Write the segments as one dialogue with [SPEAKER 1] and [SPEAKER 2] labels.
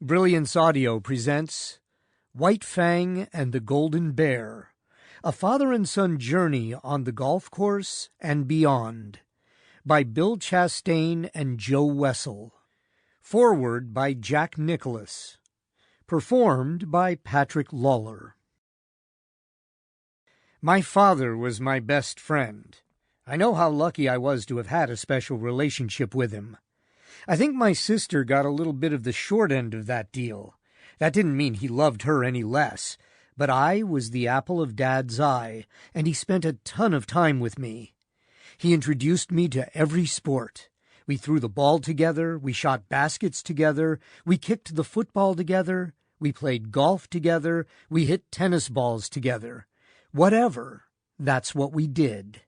[SPEAKER 1] Brilliance Audio presents White Fang and the Golden Bear, a father and son journey on the golf course and beyond, by Bill Chastain and Joe Wessel. Foreword by Jack Nicklaus. Performed by Patrick Lawler. My father was my best friend. I know how lucky I was to have had a special relationship with him. I think my sister got a little bit of the short end of that deal. That didn't mean he loved her any less, but I was the apple of Dad's eye, and he spent a ton of time with me. He introduced me to every sport. We threw the ball together, we shot baskets together, we kicked the football together, we played golf together, we hit tennis balls together. Whatever, that's what we did.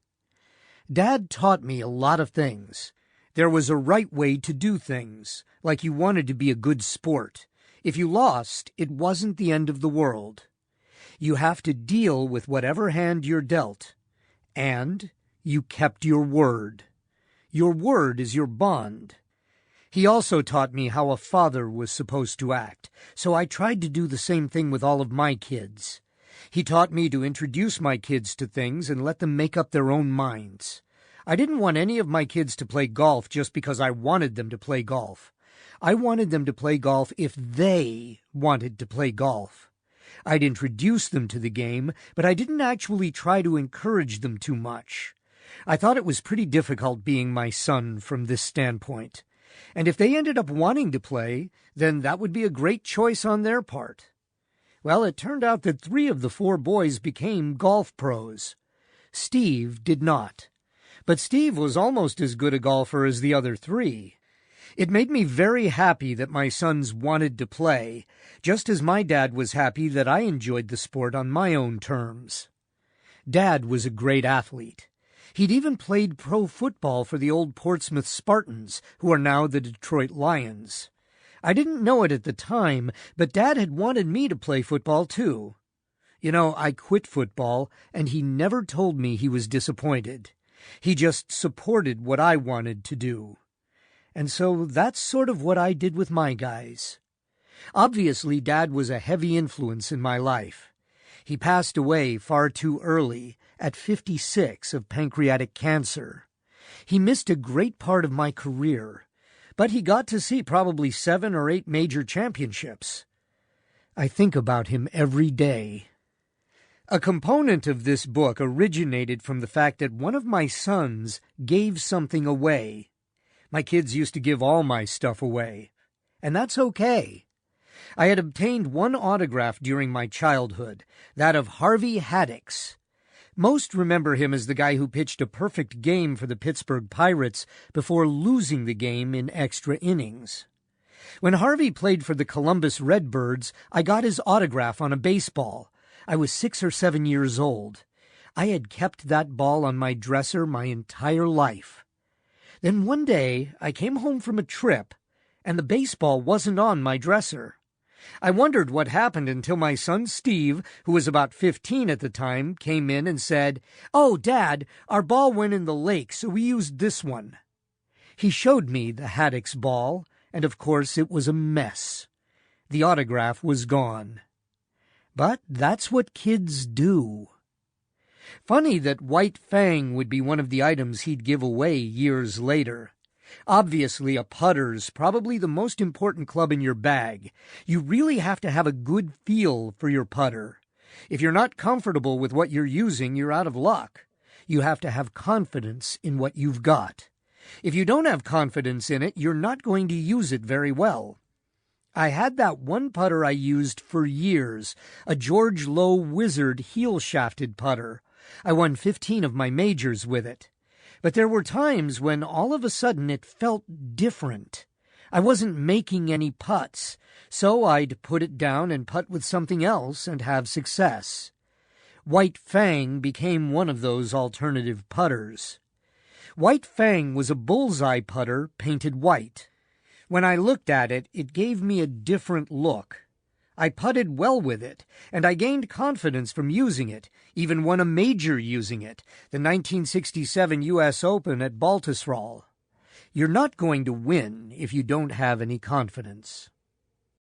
[SPEAKER 1] Dad taught me a lot of things. There was a right way to do things, like you wanted to be a good sport. If you lost, it wasn't the end of the world. You have to deal with whatever hand you're dealt. And you kept your word. Your word is your bond. He also taught me how a father was supposed to act, so I tried to do the same thing with all of my kids. He taught me to introduce my kids to things and let them make up their own minds. I didn't want any of my kids to play golf just because I wanted them to play golf. I wanted them to play golf if they wanted to play golf. I'd introduce them to the game, but I didn't actually try to encourage them too much. I thought it was pretty difficult being my son from this standpoint. And if they ended up wanting to play, then that would be a great choice on their part. Well, it turned out that 3 of the 4 boys became golf pros. Steve did not. But Steve was almost as good a golfer as the other 3. It made me very happy that my sons wanted to play, just as my dad was happy that I enjoyed the sport on my own terms. Dad was a great athlete. He'd even played pro football for the old Portsmouth Spartans, who are now the Detroit Lions. I didn't know it at the time, but Dad had wanted me to play football too. You know, I quit football, and he never told me he was disappointed. He just supported what I wanted to do. And so that's sort of what I did with my guys. Obviously, Dad was a heavy influence in my life. He passed away far too early, at 56, of pancreatic cancer. He missed a great part of my career, but he got to see probably 7 or 8 major championships. I think about him every day. A component of this book originated from the fact that one of my sons gave something away. My kids used to give all my stuff away, and that's okay. I had obtained one autograph during my childhood, that of Harvey Haddix. Most remember him as the guy who pitched a perfect game for the Pittsburgh Pirates before losing the game in extra innings. When Harvey played for the Columbus Redbirds, I got his autograph on a baseball. I was 6 or 7 years old. I had kept that ball on my dresser my entire life. Then one day I came home from a trip, and the baseball wasn't on my dresser. I wondered what happened until my son Steve, who was about 15 at the time, came in and said, "Oh, Dad, our ball went in the lake, so we used this one." He showed me the Haddix ball, and of course it was a mess. The autograph was gone. But that's what kids do. Funny that White Fang would be one of the items he'd give away years later. Obviously, a putter's probably the most important club in your bag. You really have to have a good feel for your putter. If you're not comfortable with what you're using, you're out of luck. You have to have confidence in what you've got. If you don't have confidence in it, you're not going to use it very well. I had that one putter I used for years, a George Lowe Wizard heel-shafted putter. I won 15 of my majors with it. But there were times when all of a sudden it felt different. I wasn't making any putts, so I'd put it down and putt with something else and have success. White Fang became one of those alternative putters. White Fang was a bullseye putter painted white. When I looked at it, it gave me a different look. I putted well with it, and I gained confidence from using it, even won a major using it, the 1967 U.S. Open at Baltusrol. You're not going to win if you don't have any confidence.